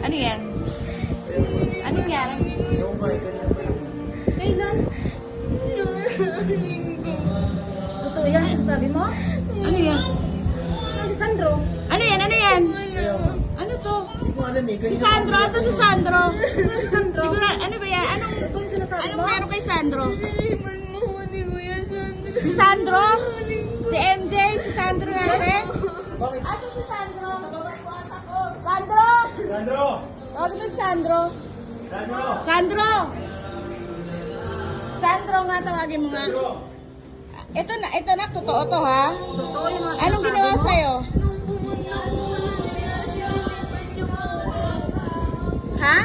Ano yan? Anong nangyari? Kailan? Totoo yan, sinasabi mo? Ano yan? Sandro. Ano yan? Ano yan? Ano to? Si Sandro? Ito si Sandro. Si Sandro. Siguro, ano ba yan? Kung sinasabi Anong mo? meron kay Sandro? Niliman mo ko ni Kuya Sandro. Si Sandro? Si MJ? Si Sandro nga rin? Asa si Sandro? Sa baba po at ako. Sandro! Sandro! Tawag mo si Sandro. Sandro! Sandro! Sandro nga, tawagin mo nga. Ito na, totoo to ha? Totoo yung mga Anong ginawa sa'yo? Nung pumunta po ulit niya, sinilipan niyo po ako. Ha?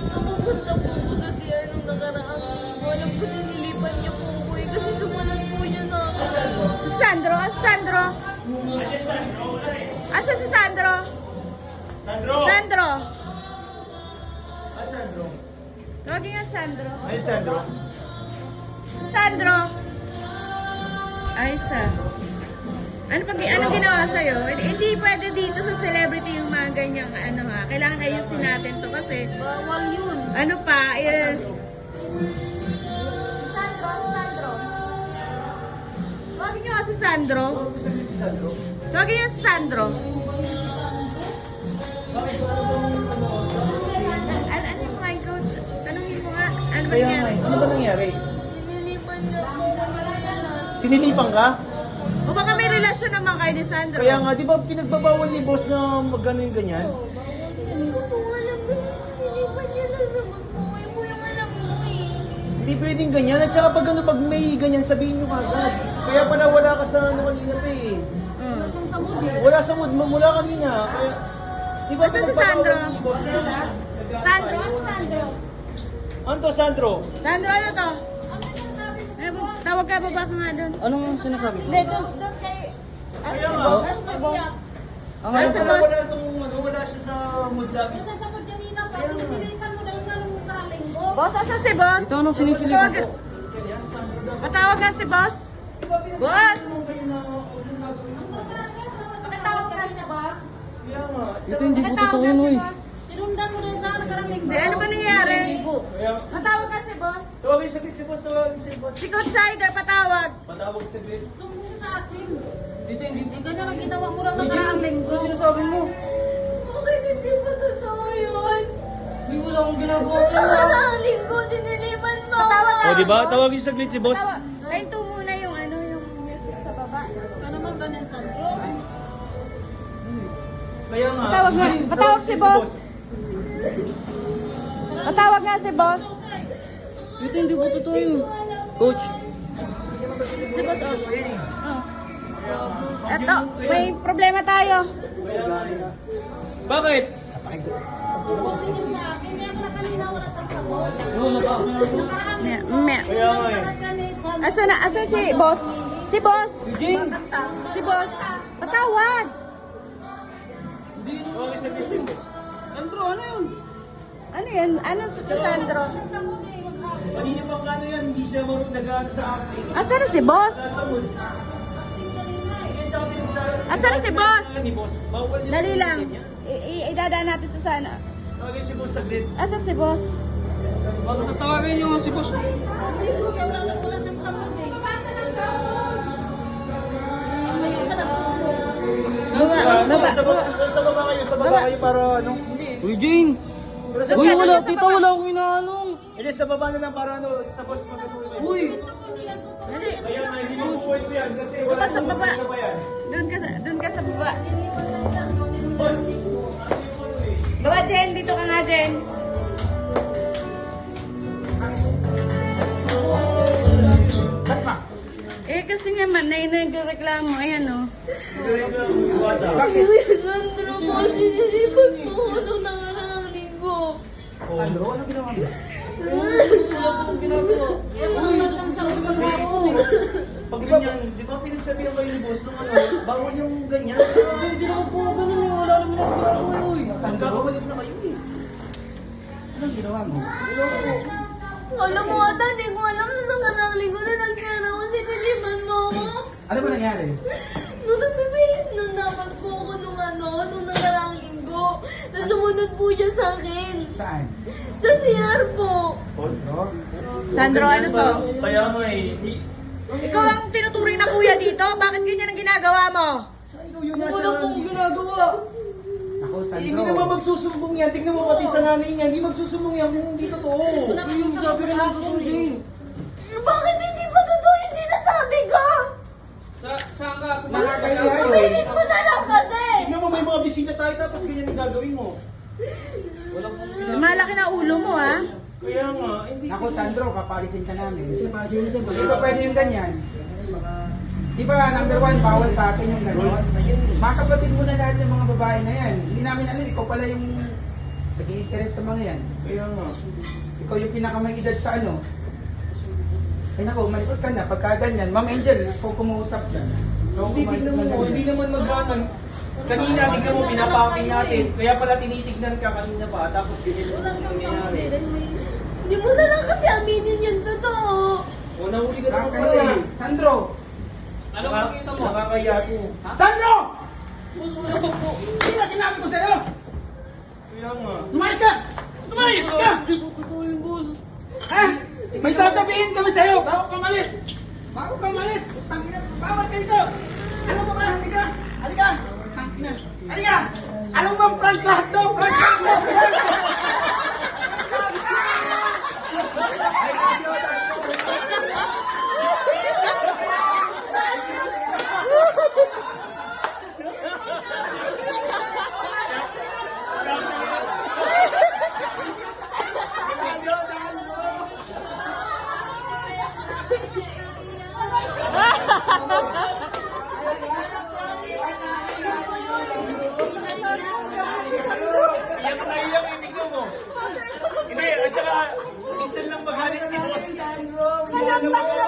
Napupunta po ako sa CR nung nakaraang alam ko sinilipan niyo po ako eh. Kasi sumunod po siya sa akin. Si Sandro? Si Sandro? Asa si Sandro? Sandro! Sandro? Ay, Sandro! Tawagin nga si Sandro. Ay, Sandro! Sandro? Ay, sa. Anong ginawa sa'yo? Hindi pwede dito sa celebrity yung mga ganyang ano ha. Kailangan ayusin natin to kasi Bawal yun. ano pa, yes. Sandro. Tawagin nyo nga si Sandro. Tawagin nyo si Sandro. Ano yung mga coach? Tanungin mo nga. Ano ba Kaya yan? nga, ano ba nangyari? Sinilipan niyo po ako. Sinilipan ka? O baka may relasyon naman kayo ni Sandro. Kaya nga, di ba pinagbabawal ni boss na mag-ano yung ganyan? Hindi ko po alam kasi sinilipan niya lang naman po. Kayo po yung alam mo eh. Hindi pwedeng ganyan. At saka pag may ganyan, sabihin nyo kagad. Kaya pala wala ka sa ano kanina pa eh. Wala sa mood mo mula kanina. Kaya, di ba Asa si Sandro? ni boss na Sandro? Sandro? Ano to, Sandro? Sandro, ano to? Eh, tawag ka, baba ka nga doon. Anong sinasabi ko? Hindi, doon kay... Kaya nga. Ang Kaya ano pala ko? wala tong ano, wala siya sa mood lagi. Sasabot kanina pa, sinisilipan mo daw sa nakaraang linggo. Boss, asa si boss? Ito anong sinisilipan ko? Patawag nga si boss. Boss! Patawag ka sa boss. Kaya nga. Ito hindi ko Patawag totoo nga yun, si oy. boss. Sinundan mo daw sa nakaraang linggo. Hindi, ano ba nangyari? Kaya, Patawag ka si boss. tawagin saglit si boss, tawagin si boss. Si Coach Sider, patawag. Patawag saglit. Sumbong siya sa akin. Dito, hindi. Eh, ganyan ang ginawa mo daw nakaraang linggo. Ano sinasabi mo? Bakit hindi pa totoo yun? Hindi wala akong ginagawa Nung sa'yo. nakaraang linggo, sinilipan mo ako. Patawag ka. O, di ba? Tawagin saglit si boss. Patawag. Pahinto muna yung ano, yung music sa baba. Ka naman ganyan, Sandro. Kaya nga. Patawag nga. Patawag si boss. Patawag nga si boss. Ito hindi ko totoo yun. Coach, Si boss, oh. Eto, may problema tayo. Bakit? Sumbong sa akin. Kaya pala kanina wala sa sabot. ano na ba? Nakaraang Meh, linggo. meh. Kaya nga eh. Asa si boss? Si boss. Jane! Si boss. Patawag. Tawagin saglit si boss. Sandro, ano yun? Ano yan? Ano si Sandro? Kanina pang ano yan, hindi siya marunong nag-ano sa akin. Asa na si boss? Nasa mood. Yan siya pinagsabi. Asa na si boss? Ni boss. Bawal yung Dali lang. ganyan. Idadaan natin to sana. Tawagin si boss saglit. Asa si boss? Bago tatawagin niyo nga si boss. Baba. Sa baba kayo, sa baba kayo para ano. Uy, Jane! Pero sa Uy, baba, wala, tita, wala akong inaano. hindi sa baba na lang para ano, sa boss matutulog. Uy! Dali. Kaya nga, hindi mo po ito yan kasi wala Baba sa baba. na ba yan? Doon ka sa baba. Boss! Baba, Jen. Dito ka nga, Jen. Ba't pa? Eh, kasi nga man, nagreklamo. Ayan, oh. Sandro po, sinilipan mo ako nung nakaraang linggo. Sandro, ano ginawa mo? Pag ganyan, di ba pinagsabihan kayo ni boss nung ano, bawal yung ganyan. Hindi naman po ganun eh. Wala naman ako totoo, uy. Nagkakabalik na kayo eh. Anong ginawa mo? Alam mo ata, hindi ko alam na nakaraang linggo na nagkaroon, sinilipan mo ako. Ano ba nangyari? Nung nagbe-base nung dapat po ako nung nakaraang linggo. Tapos sumunod po siya sa akin. Saan? Sa CR po. Sandro, ano to? Kaya nga eh. Ikaw ang tinuturing na kuya dito? Bakit ganyan ang ginagawa mo? Ikaw yun nasa... Wala pong ginagawa. Ako, Eh, hindi naman magsusumbong yan. Tignan mo pati sa nanay niya. Hindi magsusumbong yan kung hindi totoo. Yung sabi ka lang totoo din. Bakit hindi ba totoo yung sinasabi ko? Saan ka? Nakakaya Pakainin mo na lang kasi. Tignan mo, may mga bisita tayo tapos ganyan ang gagawin mo. Malaki na ulo mo, ha? Kaya nga, hindi... Ako, Sandro, kapalisin ka namin. Hindi ba pwede yung ganyan? Di ba, number 1, bawal sa atin yung gano'n? Makapatid mo na lahat ng mga babae na yan. Hindi namin alam, ikaw pala yung nag-i-interest sa mga yan. Kaya nga. Ikaw yung pinakamay edad sa ano. Ay naku, umalis ka na. Pagka ganyan, Ma'am Angel, ikaw kumuusap dyan. Ikaw Hindi, kumalis tignan na mo, hindi naman maghanan. Kanina, tignan mo, pinapaking natin. Kaya pala tinitignan ka kanina pa. Tapos ganyan Walang ang sasabi. nangyayari. Hindi mo na lang kasi aminin yung totoo. O, nahuli ka naman pala Nakakaya. eh. Sandro! Ano makikita mo? Nakakaya ko. Sandro! Boss, wala po. Hindi na sinabi ko sa'yo! Kaya nga. Lumayas ka! Lumayas ka! Hindi po totoo yung boss. Ha? May sasabihin kami sa'yo! Bago ka malis! Bago ka malis! Tangina, bawal ka dito! Ano ba ba? Halika! Halika! Tangina! Halika! Anong bang prank lahat to? Prank lahat to! Iyak na iyak, tignan mo. Hindi, at saka, minsan lang magalit si boss. Minsan lang magalit.